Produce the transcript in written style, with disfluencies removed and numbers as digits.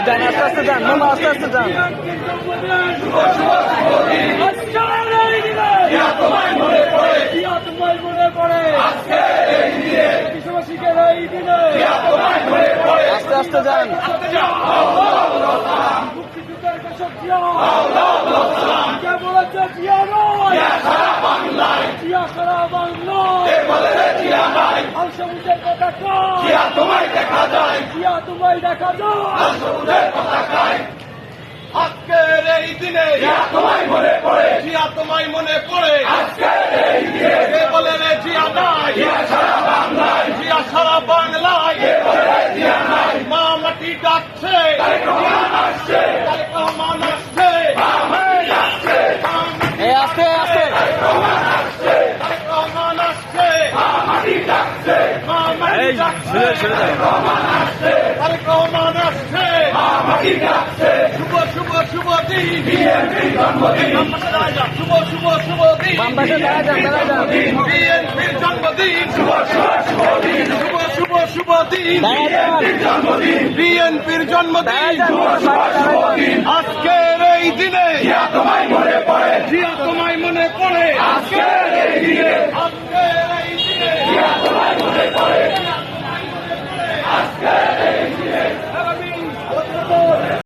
যান আস্তে আস্তে যান, মামা আস্তে আস্তে যান। আস্তে আস্তে যান। আজকের এই দিনে তোমায় মনে পড়ে, জিয়া তোমায় মনে পড়ে। আজকের এই দিনে কে বলে রে জিয়া নাই, জিয়া সারা বাংলায়, জিয়া সারা বাংলায়, কে বলে রে জিয়া নাই। মা মাটি ডাকছে, তারেক রহমান আসছে, তারেক রহমান আসছে, মা মাটি ডাকছে, এই আস্তে আস্তে তারেক রহমান আসছে, তারেক রহমান আসছে, মা মাটি ডাকছে, মা মাটি ডাকছে, তারেক রহমান আসছে, তারেক রহমান আসছে, মা মাটি ডাকছে। শুভ শুভ শুভ দিন, বিএনপির জন্মদিন। শুভ শুভ শুভ দিন, বাম পাশে দাঁড়া যান, দাঁড়া যান। বিএনপির জন্মদিন। শুভ শুভ শুভ দিন, শুভ শুভ শুভ দিন, দাঁড়া যান। জন্মদিন, বিএনপির জন্মদিন। শুভ শুভ শুভ দিন, আজকের এই দিনে জিয়া তোমায় মনে পড়ে, জিয়া তোমায় মনে পড়ে। আজকের এই দিনে, আজকের এই দিনে জিয়া তোমায় মনে পড়ে, আজকের এই দিনে